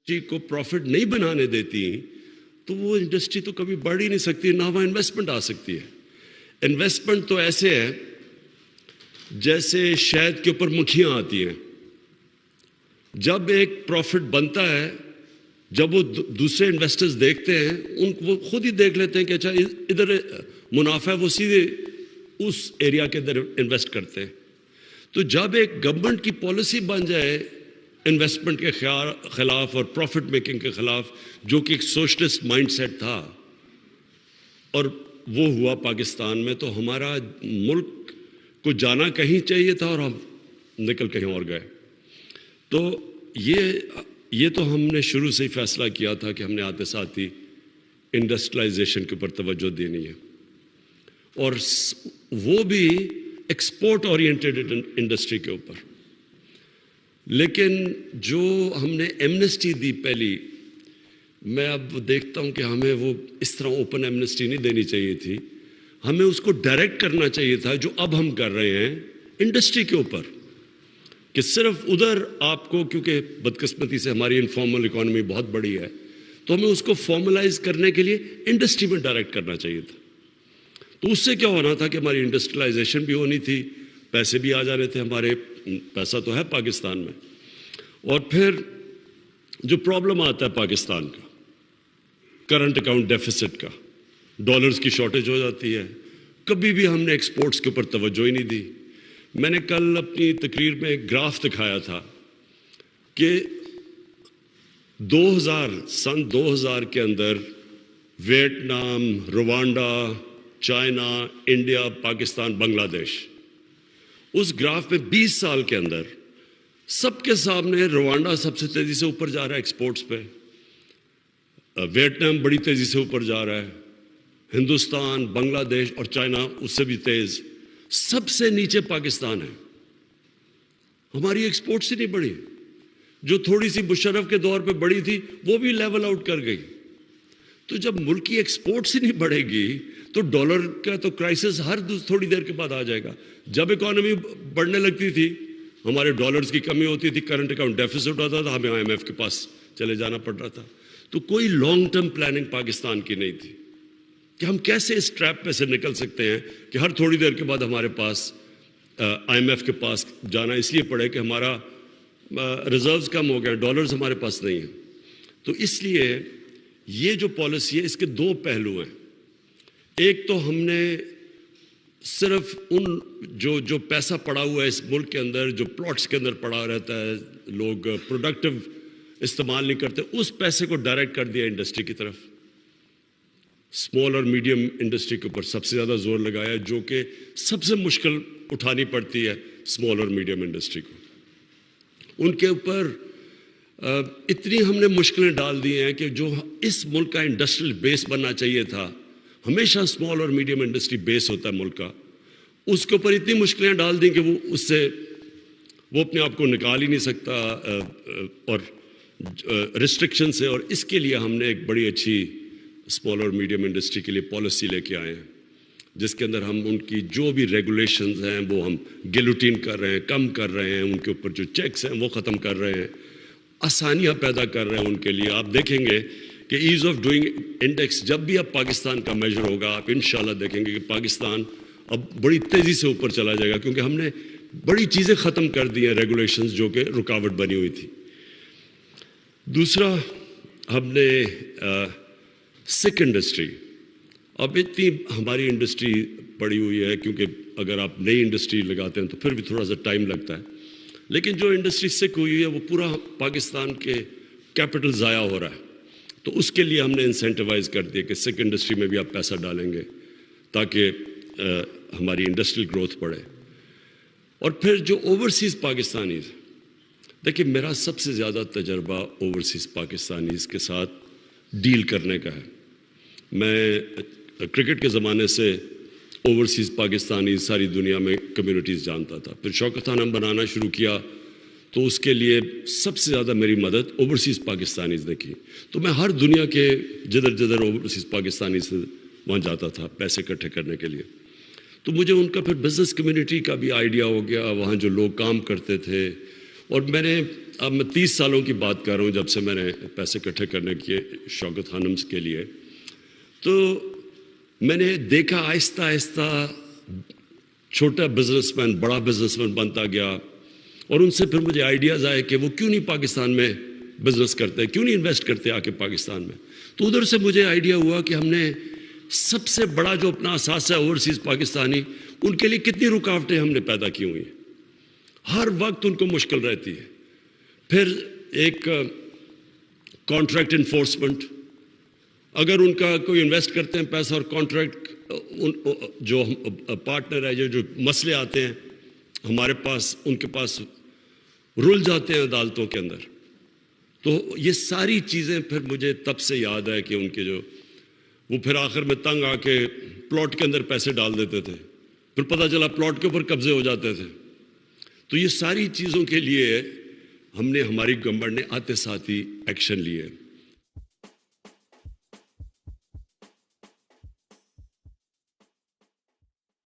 Industry को profit नहीं बनाने देती तो वो इंडस्ट्री तो कभी बढ़ ही नहीं सकती, ना वहाँ इन्वेस्टमेंट आ सकती है। इन्वेस्टमेंट तो ऐसे है जैसे शहद के ऊपर मक्खियाँ आती हैं। जब एक प्रॉफिट बनता है, जब वो दूसरे इन्वेस्टर्स देखते हैं, वो खुद ही देख लेते हैं कि अच्छा इधर मुनाफा है, वो सीधे उस एरिया के अंदर इन्वेस्ट करते हैं। तो जब एक गवर्नमेंट की पॉलिसी बन जाए इन्वेस्टमेंट के खिलाफ और प्रॉफिट मेकिंग के खिलाफ, जो कि एक सोशलिस्ट माइंडसेट था, और वो हुआ पाकिस्तान में, तो हमारा मुल्क को जाना कहीं चाहिए था और हम निकल कहीं और गए। तो ये तो हमने शुरू से ही फैसला किया था कि हमने आते साथ ही इंडस्ट्रियलाइजेशन के ऊपर तवज्जो देनी है, और वो भी एक्सपोर्ट ओरिएंटेड इंडस्ट्री के ऊपर। लेकिन जो हमने एमनेस्टी दी पहली, मैं अब देखता हूं कि हमें वो इस तरह ओपन एमनेस्टी नहीं देनी चाहिए थी, हमें उसको डायरेक्ट करना चाहिए था, जो अब हम कर रहे हैं इंडस्ट्री के ऊपर, कि सिर्फ उधर आपको, क्योंकि बदकिस्मती से हमारी इनफॉर्मल इकोनॉमी बहुत बड़ी है, तो हमें उसको फॉर्मलाइज करने के लिए इंडस्ट्री में डायरेक्ट करना चाहिए था। तो उससे क्या होना था कि हमारी इंडस्ट्रियलाइजेशन भी होनी थी, पैसे भी आ जा रहे थे हमारे, पैसा तो है पाकिस्तान में। और फिर जो प्रॉब्लम आता है पाकिस्तान का, करंट अकाउंट डेफिसिट का, डॉलर्स की शॉर्टेज हो जाती है, कभी भी हमने एक्सपोर्ट्स के ऊपर तवज्जो ही नहीं दी। मैंने कल अपनी तकरीर में एक ग्राफ दिखाया था कि 2000 के अंदर Vietnam, Rwanda, China, India, Pakistan, Bangladesh, उस ग्राफ में 20 साल के अंदर सबके सामने रवांडा सबसे तेजी से ऊपर जा रहा है एक्सपोर्ट्स पे, वियतनाम बड़ी तेजी से ऊपर जा रहा है, हिंदुस्तान, बांग्लादेश और चाइना उससे भी तेज, सबसे नीचे पाकिस्तान है। हमारी एक्सपोर्ट्स ही नहीं बढ़ी, जो थोड़ी सी मुशर्रफ के दौर पे बढ़ी थी वो भी लेवल आउट कर गई। तो जब मुल्क की एक्सपोर्ट्स ही नहीं बढ़ेगी तो डॉलर का तो क्राइसिस हर थोड़ी देर के बाद आ जाएगा। जब इकोनॉमी बढ़ने लगती थी, हमारे डॉलर्स की कमी होती थी, करंट अकाउंट डेफिसिट होता था, हमें IMF के पास चले जाना पड़ रहा था। तो कोई लॉन्ग टर्म प्लानिंग पाकिस्तान की नहीं थी कि हम कैसे इस ट्रैप पे से निकल सकते हैं कि हर थोड़ी देर के बाद हमारे पास IMF के पास जाना इसलिए पड़े कि हमारा रिजर्व्स कम हो गया, डॉलर्स हमारे पास नहीं है। तो इसलिए ये जो पॉलिसी है, इसके दो पहलू हैं। एक तो हमने सिर्फ उन जो पैसा पड़ा हुआ है इस मुल्क के अंदर, जो प्लॉट्स के अंदर पड़ा रहता है, लोग प्रोडक्टिव इस्तेमाल नहीं करते, उस पैसे को डायरेक्ट कर दिया इंडस्ट्री की तरफ। स्मॉल और मीडियम इंडस्ट्री के ऊपर सबसे ज़्यादा जोर लगाया, जो कि सबसे मुश्किल उठानी पड़ती है स्मॉल और मीडियम इंडस्ट्री को। उनके ऊपर इतनी हमने मुश्किलें डाल दी हैं कि जो इस मुल्क का इंडस्ट्रियल बेस बनना चाहिए था, हमेशा स्मॉल और मीडियम इंडस्ट्री बेस होता है मुल्क का, उसके ऊपर इतनी मुश्किलें डाल दी कि वो अपने आप को निकाल ही नहीं सकता और रिस्ट्रिक्शन से। और इसके लिए हमने एक बड़ी अच्छी स्मॉल और मीडियम इंडस्ट्री के लिए पॉलिसी लेके आए हैं, जिसके अंदर हम उनकी जो भी रेगुलेशंस हैं वो हम गिलोटिन कर रहे हैं, कम कर रहे हैं, उनके ऊपर जो चेक्स हैं वो ख़त्म कर रहे हैं, आसानियाँ पैदा कर रहे हैं उनके लिए। आप देखेंगे कि ईज़ ऑफ डूइंग इंडेक्स जब भी अब पाकिस्तान का मेजर होगा, आप इंशाल्लाह देखेंगे कि पाकिस्तान अब बड़ी तेज़ी से ऊपर चला जाएगा, क्योंकि हमने बड़ी चीज़ें ख़त्म कर दी हैं, रेगुलेशंस जो कि रुकावट बनी हुई थी। दूसरा, हमने सिक इंडस्ट्री, अब इतनी हमारी इंडस्ट्री पड़ी हुई है, क्योंकि अगर आप नई इंडस्ट्री लगाते हैं तो फिर भी थोड़ा सा टाइम लगता है, लेकिन जो इंडस्ट्री सिक हुई है वो पूरा पाकिस्तान के कैपिटल ज़ाया हो रहा है। तो उसके लिए हमने इंसेंटिवाइज कर दिया कि सिक इंडस्ट्री में भी आप पैसा डालेंगे ताकि हमारी इंडस्ट्रियल ग्रोथ बढ़े। और फिर जो ओवरसीज़ पाकिस्तानीज़, देखिए मेरा सबसे ज़्यादा तजर्बा ओवरसीज़ पाकिस्तानीज़ के साथ डील करने का है। मैं क्रिकेट के ज़माने से ओवरसीज़ पाकिस्तानी सारी दुनिया में कम्युनिटीज़ जानता था। फिर शौकताना बनाना शुरू किया तो उसके लिए सबसे ज़्यादा मेरी मदद ओवरसीज़ पाकिस्तानीज़ ने की। तो मैं हर दुनिया के जिधर ओवरसीज़ पाकिस्तानी से वहाँ जाता था पैसे इकट्ठे करने के लिए। तो मुझे उनका फिर बिज़नेस कम्युनिटी का भी आइडिया हो गया, वहाँ जो लोग काम करते थे। और मैंने اب میں 30 سالوں کی بات کر رہا ہوں جب سے میں نے پیسے اکٹھے کرنے کیے شوکت خانم کے لیے. تو میں نے دیکھا آہستہ آہستہ چھوٹا بزنس مین بڑا بزنس مین بنتا گیا, اور ان سے پھر مجھے آئیڈیاز آئے کہ وہ کیوں نہیں پاکستان میں بزنس کرتے, کیوں نہیں انویسٹ کرتے آ کے پاکستان میں. تو ادھر سے مجھے آئیڈیا ہوا کہ ہم نے سب سے بڑا جو اپنا اثاثہ ہے اوورسیز پاکستانی, ان کے لیے کتنی رکاوٹیں ہم نے پیدا کی ہوئی ہیں, ہر وقت ان کو مشکل رہتی ہے. پھر ایک کانٹریکٹ انفورسمنٹ, اگر ان کا کوئی انویسٹ کرتے ہیں پیسہ اور کانٹریکٹ جو پارٹنر ہے جو مسئلے آتے ہیں ہمارے پاس, ان کے پاس رل جاتے ہیں عدالتوں کے اندر. تو یہ ساری چیزیں پھر مجھے تب سے یاد ہے کہ ان کے جو وہ پھر آخر میں تنگ آ کے پلاٹ کے اندر پیسے ڈال دیتے تھے, پھر پتہ چلا پلاٹ کے اوپر قبضے ہو جاتے تھے. تو یہ ساری چیزوں کے لیے ہم نے ہماری گورنمنٹ نے آتے ساتھ ہی ایکشن لیے.